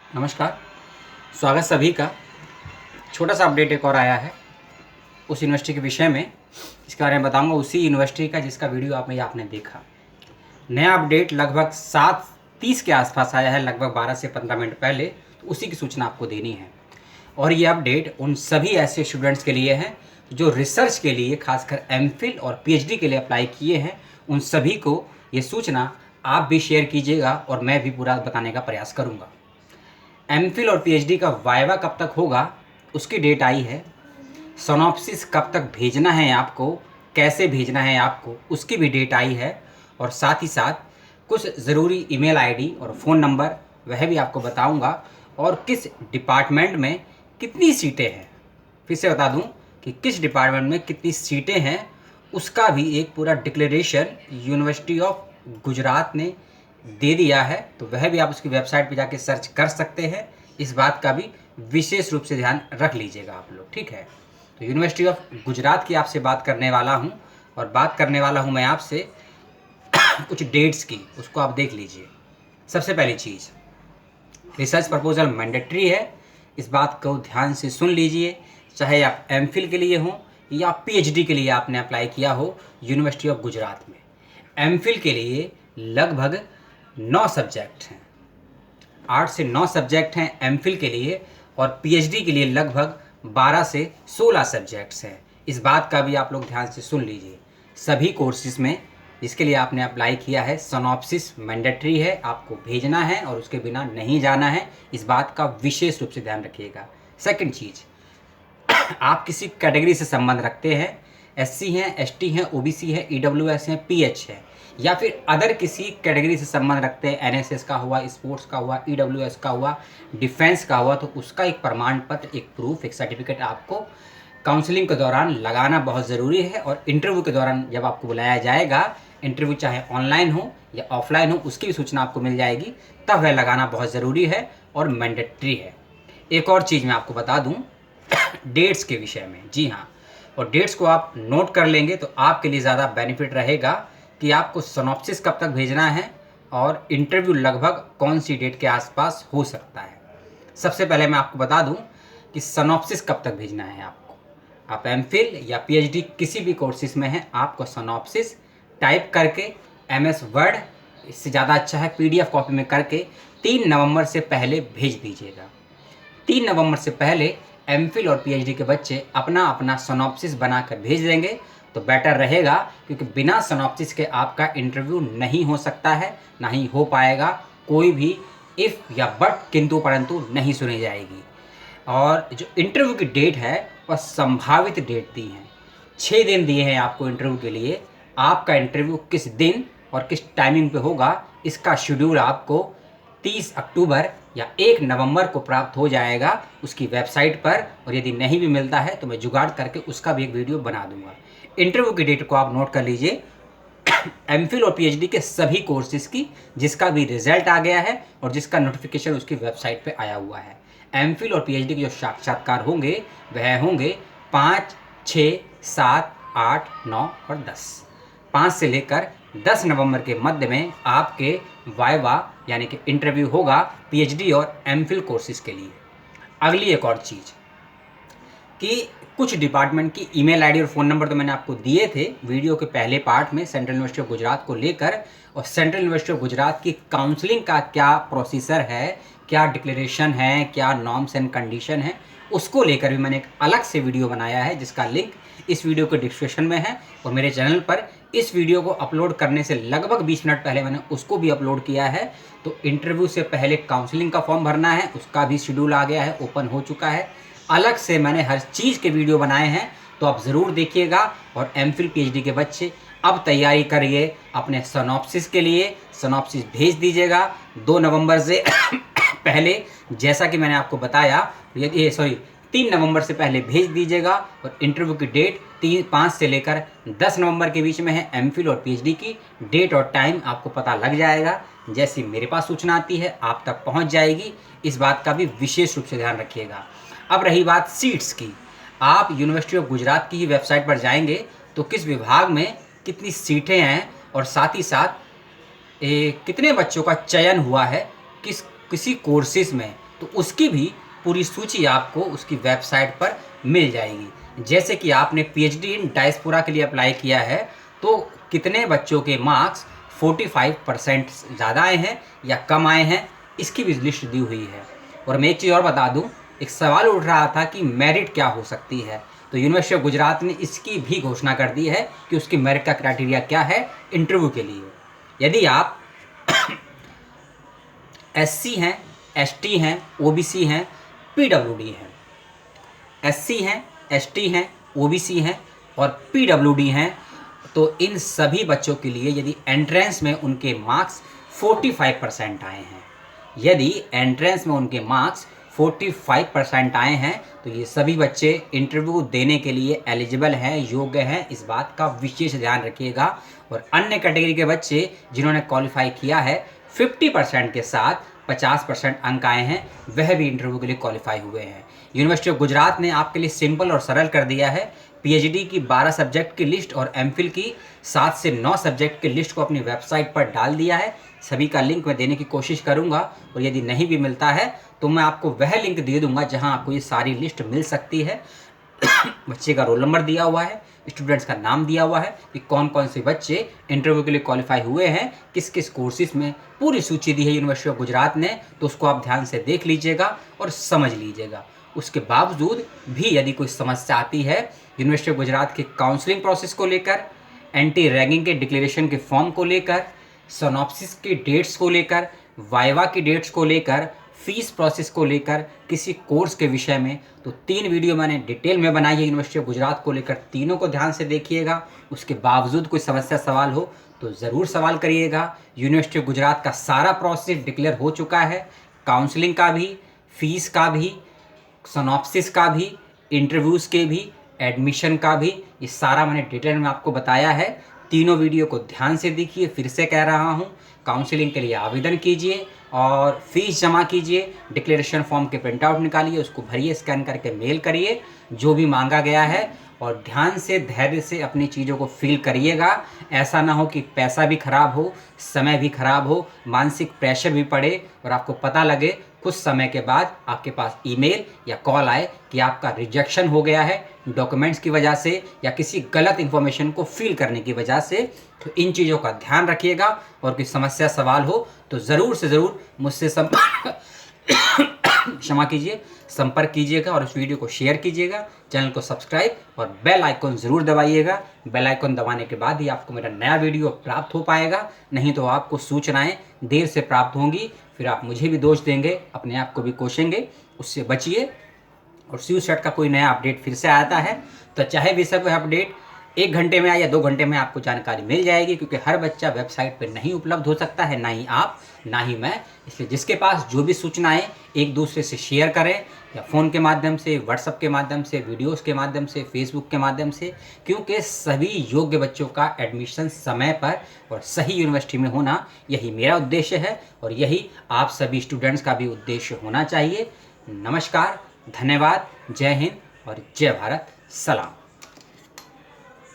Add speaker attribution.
Speaker 1: नमस्कार। स्वागत सभी का। छोटा सा अपडेट एक और आया है उस यूनिवर्सिटी के विषय में, इसके बारे में बताऊंगा। उसी यूनिवर्सिटी का जिसका वीडियो आपने देखा। नया अपडेट लगभग 7:30 के आसपास आया है, लगभग 12 से 15 मिनट पहले। तो उसी की सूचना आपको देनी है। और ये अपडेट उन सभी ऐसे स्टूडेंट्स के लिए है जो रिसर्च के लिए, खासकर एमफिल और पीएचडी के लिए अप्लाई किए हैं। उन सभी को ये सूचना आप भी शेयर कीजिएगा और मैं भी पूरा बताने का प्रयास करूँगा। एमफिल और पीएचडी का वाइवा कब तक होगा उसकी डेट आई है। सिनॉप्सिस कब तक भेजना है आपको, कैसे भेजना है आपको, उसकी भी डेट आई है। और साथ ही साथ कुछ ज़रूरी ईमेल आईडी और फ़ोन नंबर वह भी आपको बताऊंगा। और किस डिपार्टमेंट में कितनी सीटें हैं, फिर से बता दूं कि किस डिपार्टमेंट में कितनी सीटें हैं, उसका भी एक पूरा डिक्लेरेशन यूनिवर्सिटी ऑफ गुजरात ने दे दिया है। तो वह भी आप उसकी वेबसाइट पे जाके सर्च कर सकते हैं। इस बात का भी विशेष रूप से ध्यान रख लीजिएगा आप लोग, ठीक है। तो यूनिवर्सिटी ऑफ गुजरात की आपसे बात करने वाला हूँ, और बात करने वाला हूँ मैं आपसे कुछ डेट्स की, उसको आप देख लीजिए। सबसे पहली चीज़, रिसर्च प्रपोजल मैंडेटरी है। इस बात को ध्यान से सुन लीजिए। चाहे आप एमफिल के लिए हो या पीएचडी के लिए आपने अप्लाई किया हो यूनिवर्सिटी ऑफ गुजरात में, एमफिल के लिए लगभग 9 सब्जेक्ट हैं, 8 से 9 सब्जेक्ट हैं एमफिल के लिए। और पीएचडी के लिए लगभग 12 से 16 सब्जेक्ट्स हैं। इस बात का भी आप लोग ध्यान से सुन लीजिए। सभी कोर्सेज में जिसके लिए आपने अप्लाई किया है, सिनॉप्सिस मैंडेटरी है, आपको भेजना है और उसके बिना नहीं जाना है। इस बात का विशेष रूप से ध्यान रखिएगा। सेकंड चीज़, आप किसी कैटेगरी से संबंध रखते हैं, एससी हैं, एसटी हैं, ओबीसी है, ईडब्ल्यूएस हैं, पीएच है, या फिर अदर किसी कैटेगरी से संबंध रखते हैं, एनएसएस का हुआ, स्पोर्ट्स का हुआ, ईडब्ल्यूएस का हुआ, डिफेंस का हुआ, तो उसका एक प्रमाण पत्र, एक प्रूफ, एक सर्टिफिकेट आपको काउंसलिंग के दौरान लगाना बहुत ज़रूरी है। और इंटरव्यू के दौरान जब आपको बुलाया जाएगा, इंटरव्यू चाहे ऑनलाइन हो या ऑफलाइन हो, उसकी भी सूचना आपको मिल जाएगी, तब वह लगाना बहुत ज़रूरी है और मैंडेटरी है। एक और चीज़ मैं आपको बता दूं डेट्स के विषय में। जी हाँ, और डेट्स को आप नोट कर लेंगे तो आपके लिए ज़्यादा बेनिफिट रहेगा कि आपको सिनॉप्सिस कब तक भेजना है और इंटरव्यू लगभग कौन सी डेट के आसपास हो सकता है। सबसे पहले मैं आपको बता दूं कि सिनॉप्सिस कब तक भेजना है आपको। आप एमफिल या पीएचडी किसी भी कोर्सेज में हैं, आपको सिनॉप्सिस टाइप करके एमएस वर्ड, इससे ज़्यादा अच्छा है पीडीएफ कॉपी में करके 3 नवंबर से पहले भेज दीजिएगा। 3 नवंबर से पहले एमफिल और पीएचडी के बच्चे अपना अपना सिनॉप्सिस बनाकर भेज देंगे तो बेटर रहेगा, क्योंकि बिना सिनॉप्सिस के आपका इंटरव्यू नहीं हो सकता है, ना ही हो पाएगा। कोई भी इफ़ या बट, किंतु परंतु नहीं सुनी जाएगी। और जो इंटरव्यू की डेट है वह संभावित डेट दी है। 6 दिन दिए हैं आपको इंटरव्यू के लिए। आपका इंटरव्यू किस दिन और किस टाइमिंग पे होगा, इसका शेड्यूल आपको 30 अक्टूबर या 1 नवंबर को प्राप्त हो जाएगा उसकी वेबसाइट पर। और यदि नहीं भी मिलता है तो मैं जुगाड़ करके उसका भी एक वीडियो बना दूंगा। इंटरव्यू की डेट को आप नोट कर लीजिए। एमफिल और पीएचडी के सभी कोर्सेज की, जिसका भी रिजल्ट आ गया है और जिसका नोटिफिकेशन उसकी वेबसाइट पे आया हुआ है। एमफिल और पीएचडी के जो साक्षात्कार होंगे वह होंगे 5, 6, 7, 8, 9 और 10। 5 से लेकर 10 नवंबर के मध्य में आपके वाइवा यानी कि इंटरव्यू होगा पीएचडी और एमफिल कोर्सेज के लिए। अगली एक और चीज़ कि कुछ डिपार्टमेंट की ईमेल आईडी और फ़ोन नंबर तो मैंने आपको दिए थे वीडियो के पहले पार्ट में सेंट्रल यूनिवर्सिटी ऑफ गुजरात को लेकर। और सेंट्रल यूनिवर्सिटी ऑफ गुजरात की काउंसलिंग का क्या प्रोसीजर है, क्या डिक्लेरेशन है, क्या नॉर्म्स एंड कंडीशन है, उसको लेकर भी मैंने एक अलग से वीडियो बनाया है, जिसका लिंक इस वीडियो के डिस्क्रिप्शन में है। और मेरे चैनल पर इस वीडियो को अपलोड करने से लगभग 20 मिनट पहले मैंने उसको भी अपलोड किया है। तो इंटरव्यू से पहले काउंसलिंग का फॉर्म भरना है, उसका भी शेड्यूल आ गया है, ओपन हो चुका है। अलग से मैंने हर चीज़ के वीडियो बनाए हैं, तो आप ज़रूर देखिएगा। और एमफिल पीएचडी के बच्चे अब तैयारी करिए अपने सिनॉप्सिस के लिए। सिनॉप्सिस भेज दीजिएगा 2 नवंबर से पहले, जैसा कि मैंने आपको बताया। 3 नवंबर से पहले भेज दीजिएगा। और इंटरव्यू की डेट 5 से लेकर 10 नवंबर के बीच में है। एमफिल और पीएचडी की डेट और टाइम आपको पता लग जाएगा। जैसी मेरे पास सूचना आती है आप तक पहुंच जाएगी। इस बात का भी विशेष रूप से ध्यान रखिएगा। अब रही बात सीट्स की, आप यूनिवर्सिटी ऑफ गुजरात की वेबसाइट पर जाएंगे तो किस विभाग में कितनी सीटें हैं और साथ ही साथ कितने बच्चों का चयन हुआ है किसी कोर्सेज में, तो उसकी भी पूरी सूची आपको उसकी वेबसाइट पर मिल जाएगी। जैसे कि आपने पीएचडी इन डायस्पोरा के लिए अप्लाई किया है, तो कितने बच्चों के मार्क्स 45% ज़्यादा आए हैं या कम आए हैं, इसकी भी लिस्ट दी हुई है। और मैं एक चीज़ और बता दूं, एक सवाल उठ रहा था कि मेरिट क्या हो सकती है, तो यूनिवर्सिटी ऑफ गुजरात ने इसकी भी घोषणा कर दी है कि उसकी मेरिट का क्राइटेरिया क्या है इंटरव्यू के लिए। यदि आप एससी हैं, एसटी हैं, ओबीसी हैं, पीडब्ल्यूडी हैं, एससी हैं, एसटी हैं, ओबीसी हैं और पीडब्ल्यूडी हैं, तो इन सभी बच्चों के लिए यदि एंट्रेंस में उनके मार्क्स 45% आए हैं, यदि एंट्रेंस में उनके मार्क्स 45% आए हैं, तो ये सभी बच्चे इंटरव्यू देने के लिए एलिजिबल हैं, योग्य हैं। इस बात का विशेष ध्यान रखिएगा। और अन्य कैटेगरी के बच्चे जिन्होंने क्वालिफाई किया है 50% के साथ 50% अंक आए हैं, वह भी इंटरव्यू के लिए क्वालिफाई हुए हैं। यूनिवर्सिटी ऑफ गुजरात ने आपके लिए सिंपल और सरल कर दिया है। पीएचडी की 12 सब्जेक्ट की लिस्ट और एमफिल की 7 से 9 सब्जेक्ट की लिस्ट को अपनी वेबसाइट पर डाल दिया है। सभी का लिंक मैं देने की कोशिश करूंगा, और यदि नहीं भी मिलता है तो मैं आपको वह लिंक दे दूंगा जहां आपको ये सारी लिस्ट मिल सकती है। बच्चे का रोल नंबर दिया हुआ है, स्टूडेंट्स का नाम दिया हुआ है कि कौन कौन से बच्चे इंटरव्यू के लिए क्वालिफाई हुए हैं, किस किस कोर्सेज में, पूरी सूची दी है यूनिवर्सिटी ऑफ गुजरात ने। तो उसको आप ध्यान से देख लीजिएगा और समझ लीजिएगा। उसके बावजूद भी यदि कोई समस्या आती है यूनिवर्सिटी ऑफ गुजरात के काउंसलिंग प्रोसेस को लेकर, एंटी रैगिंग के डिक्लेरेशन के फॉर्म को लेकर, सोनॉप्सिस की डेट्स को लेकर, वाइवा की डेट्स को लेकर, फीस प्रोसेस को लेकर, किसी कोर्स के विषय में, तो 3 वीडियो मैंने डिटेल में बनाई है यूनिवर्सिटी ऑफ गुजरात को लेकर। तीनों को ध्यान से देखिएगा। उसके बावजूद कोई समस्या सवाल हो तो ज़रूर सवाल करिएगा। यूनिवर्सिटी ऑफ गुजरात का सारा प्रोसेस डिक्लेयर हो चुका है, काउंसलिंग का भी, फीस का भी, सोनॉप्सिस का भी, इंटरव्यूज़ के भी, एडमिशन का भी, ये सारा मैंने डिटेल में आपको बताया है। तीनों वीडियो को ध्यान से देखिए। फिर से कह रहा हूँ, काउंसलिंग के लिए आवेदन कीजिए और फीस जमा कीजिए, डिक्लेरेशन फॉर्म के प्रिंट आउट निकालिए, उसको भरिए, स्कैन करके मेल करिए जो भी मांगा गया है, और ध्यान से धैर्य से अपनी चीज़ों को फिल करिएगा। ऐसा ना हो कि पैसा भी खराब हो, समय भी खराब हो, मानसिक प्रेशर भी पड़े और आपको पता लगे कुछ समय के बाद आपके पास ईमेल या कॉल आए कि आपका रिजेक्शन हो गया है डॉक्यूमेंट्स की वजह से या किसी गलत इन्फॉर्मेशन को फिल करने की वजह से। तो इन चीज़ों का ध्यान रखिएगा, और कोई समस्या सवाल हो तो ज़रूर से ज़रूर मुझसे क्षमा कीजिए, संपर्क कीजिएगा और इस वीडियो को शेयर कीजिएगा। चैनल को सब्सक्राइब और बेल आइकन ज़रूर दबाइएगा। बेल आइकन दबाने के बाद ही आपको मेरा नया वीडियो प्राप्त हो पाएगा, नहीं तो आपको सूचनाएं देर से प्राप्त होंगी, फिर आप मुझे भी दोष देंगे, अपने आप को भी कोसेंगे। उससे बचिए। और सी सेट का कोई नया अपडेट फिर से आता है तो चाहे भी सब अपडेट 1 घंटे में आए या 2 घंटे में आपको जानकारी मिल जाएगी, क्योंकि हर बच्चा वेबसाइट पर नहीं उपलब्ध हो सकता है, ना ही आप ना ही मैं। इसलिए जिसके पास जो भी सूचनाएं एक दूसरे से शेयर करें, या फ़ोन के माध्यम से, व्हाट्सएप के माध्यम से, वीडियोस के माध्यम से, फेसबुक के माध्यम से, क्योंकि सभी योग्य बच्चों का एडमिशन समय पर और सही यूनिवर्सिटी में होना, यही मेरा उद्देश्य है और यही आप सभी स्टूडेंट्स का भी उद्देश्य होना चाहिए। नमस्कार, धन्यवाद, जय हिंद और जय भारत, सलाम।